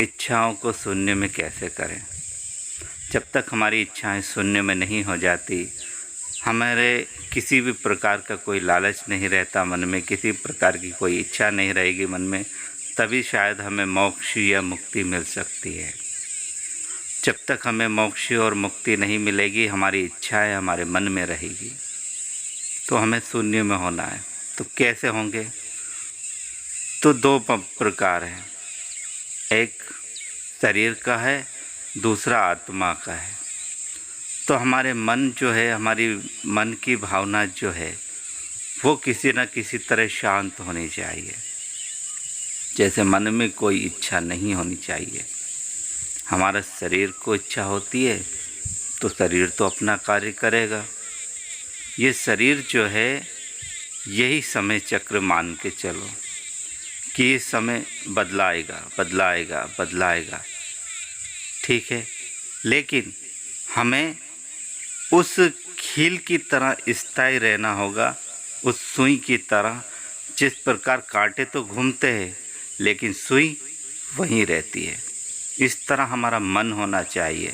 इच्छाओं को शून्य में कैसे करें। जब तक हमारी इच्छाएं शून्य में नहीं हो जाती, हमारे किसी भी प्रकार का कोई लालच नहीं रहता मन में, किसी प्रकार की कोई इच्छा नहीं रहेगी मन में, तभी शायद हमें मोक्ष या मुक्ति मिल सकती है। जब तक हमें मोक्ष और मुक्ति नहीं मिलेगी, हमारी इच्छाएं हमारे मन में रहेगी। तो हमें शून्य में होना है। तो कैसे होंगे? तो दो प्रकार हैं, एक शरीर का है, दूसरा आत्मा का है। तो हमारे मन जो है, हमारी मन की भावना जो है, वो किसी न किसी तरह शांत होनी चाहिए। जैसे मन में कोई इच्छा नहीं होनी चाहिए। हमारा शरीर को इच्छा होती है तो शरीर तो अपना कार्य करेगा। ये शरीर जो है, यही समय चक्र मान के चलो कि ये समय बदलाएगा बदलाएगा बदलाएगा, ठीक है। लेकिन हमें उस खील की तरह स्थायी रहना होगा, उस सुई की तरह। जिस प्रकार कांटे तो घूमते हैं लेकिन सुई वहीं रहती है, इस तरह हमारा मन होना चाहिए।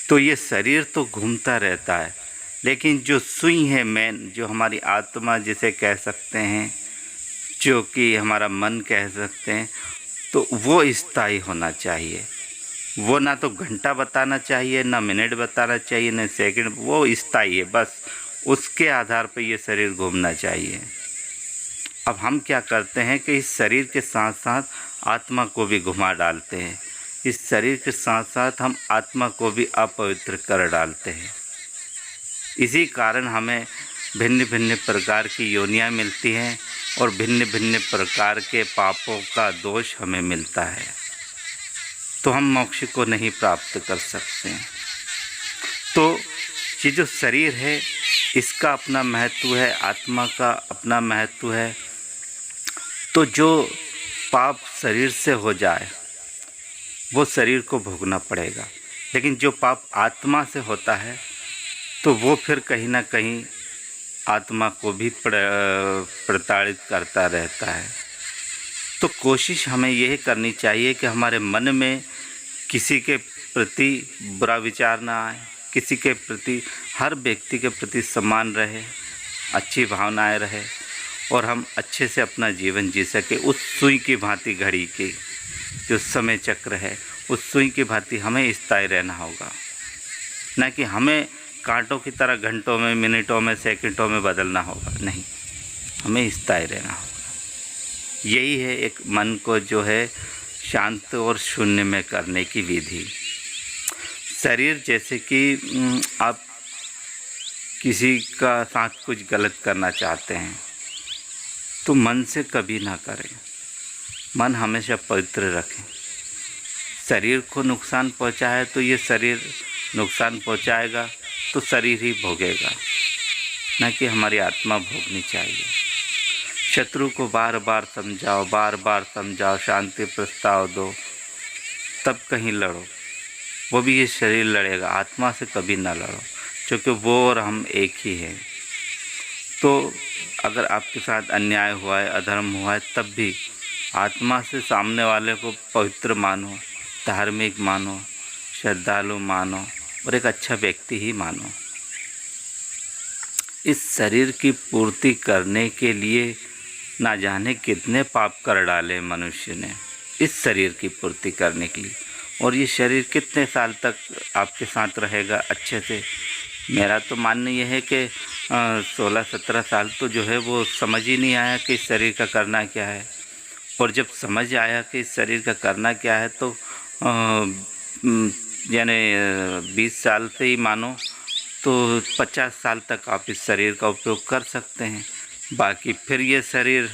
तो ये शरीर तो घूमता रहता है, लेकिन जो सुई है मेन, जो हमारी आत्मा जिसे कह सकते हैं, जो कि हमारा मन कह सकते हैं, तो वो स्थायी होना चाहिए। वो ना तो घंटा बताना चाहिए, ना मिनट बताना चाहिए, ना सेकंड, वो स्थायी है। बस उसके आधार पर ये शरीर घूमना चाहिए। अब हम क्या करते हैं कि इस शरीर के साथ साथ आत्मा को भी घुमा डालते हैं। इस शरीर के साथ साथ हम आत्मा को भी अपवित्र कर डालते हैं। इसी कारण हमें भिन्न भिन्न प्रकार की योनियाँ मिलती हैं और भिन्न भिन्न प्रकार के पापों का दोष हमें मिलता है। तो हम मोक्ष को नहीं प्राप्त कर सकते हैं। तो ये जो शरीर है, इसका अपना महत्व है, आत्मा का अपना महत्व है। तो जो पाप शरीर से हो जाए वो शरीर को भोगना पड़ेगा, लेकिन जो पाप आत्मा से होता है तो वो फिर कहीं ना कहीं आत्मा को भी प्रताड़ित करता रहता है। तो कोशिश हमें यह करनी चाहिए कि हमारे मन में किसी के प्रति बुरा विचार ना आए, किसी के प्रति, हर व्यक्ति के प्रति सम्मान रहे, अच्छी भावनाएं रहे और हम अच्छे से अपना जीवन जी सके। उस सुई की भांति घड़ी की जो समय चक्र है, उस सुई की भांति हमें स्थायी रहना होगा, ना कि हमें कांटों की तरह घंटों में, मिनटों में, सेकंडों में बदलना होगा। नहीं, हमें स्थायी रहना होगा। यही है एक मन को जो है शांत और शून्य में करने की विधि। शरीर, जैसे कि आप किसी का साथ कुछ गलत करना चाहते हैं तो मन से कभी ना करें। मन हमेशा पवित्र रखें। शरीर को नुकसान पहुंचाए तो ये शरीर नुकसान पहुंचाएगा तो शरीर ही भोगेगा, ना कि हमारी आत्मा भोगनी चाहिए। शत्रु को बार बार समझाओ, बार बार समझाओ, शांति प्रस्ताव दो, तब कहीं लड़ो। वो भी ये शरीर लड़ेगा, आत्मा से कभी ना लड़ो, क्योंकि वो और हम एक ही हैं। तो अगर आपके साथ अन्याय हुआ है, अधर्म हुआ है, तब भी आत्मा से सामने वाले को पवित्र मानो, धार्मिक मानो, श्रद्धालु मानो और एक अच्छा व्यक्ति ही मानो। इस शरीर की पूर्ति करने के लिए ना जाने कितने पाप कर डाले मनुष्य ने, इस शरीर की पूर्ति करने के लिए। और ये शरीर कितने साल तक आपके साथ रहेगा अच्छे से? मेरा तो मानना यह है कि 16-17 साल तो जो है वो समझ ही नहीं आया कि इस शरीर का करना क्या है। और जब समझ आया कि इस शरीर का करना क्या है तो यानी 20 साल से ही मानो तो 50 साल तक आप इस शरीर का उपयोग कर सकते हैं। बाकी फिर ये शरीर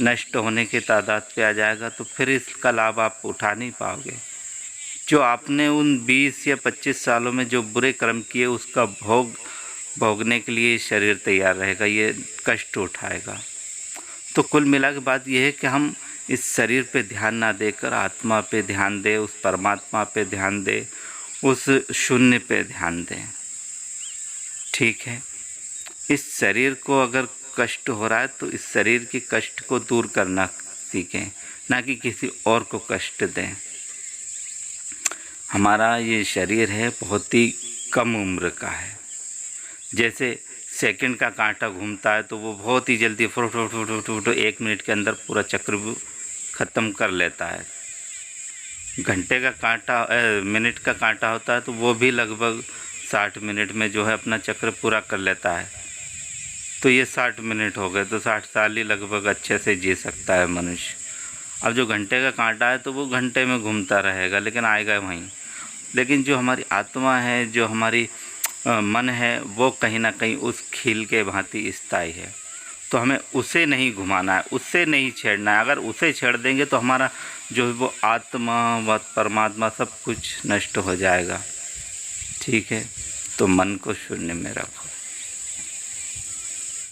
नष्ट होने के तादाद पे आ जाएगा तो फिर इसका लाभ आप उठा नहीं पाओगे। जो आपने उन 20 या 25 सालों में जो बुरे कर्म किए उसका भोगने के लिए शरीर तैयार रहेगा, ये कष्ट उठाएगा। तो कुल मिला के बात यह है कि हम इस शरीर पे ध्यान ना देकर आत्मा पे ध्यान दें, उस परमात्मा पे ध्यान दें, उस शून्य पे ध्यान दें। ठीक है। इस शरीर को अगर कष्ट हो रहा है तो इस शरीर के कष्ट को दूर करना सीखें। ना कि किसी और को कष्ट दें। हमारा ये शरीर है बहुत ही कम उम्र का है। जैसे सेकंड का कांटा घूमता है तो वो बहुत ही जल्दी foot foot foot foot foot 1 minute के अंदर पूरा चक्र ख़त्म कर लेता है। घंटे का कांटा मिनट का कांटा होता है तो वो भी लगभग 60 मिनट में जो है अपना चक्र पूरा कर लेता है। तो ये 60 मिनट हो गए तो 60 साल ही लगभग अच्छे से जी सकता है मनुष्य। अब जो घंटे का कांटा है तो वो घंटे में घूमता रहेगा लेकिन आएगा वहीं। लेकिन जो हमारी आत्मा है, जो हमारी मन है, वो कहीं ना कहीं उस खील के भांति स्थायी है। तो हमें उसे नहीं घुमाना है, उससे नहीं छेड़ना है। अगर उसे छेड़ देंगे तो हमारा जो है वो आत्मा व परमात्मा सब कुछ नष्ट हो जाएगा। ठीक है, तो मन को शून्य में रखो।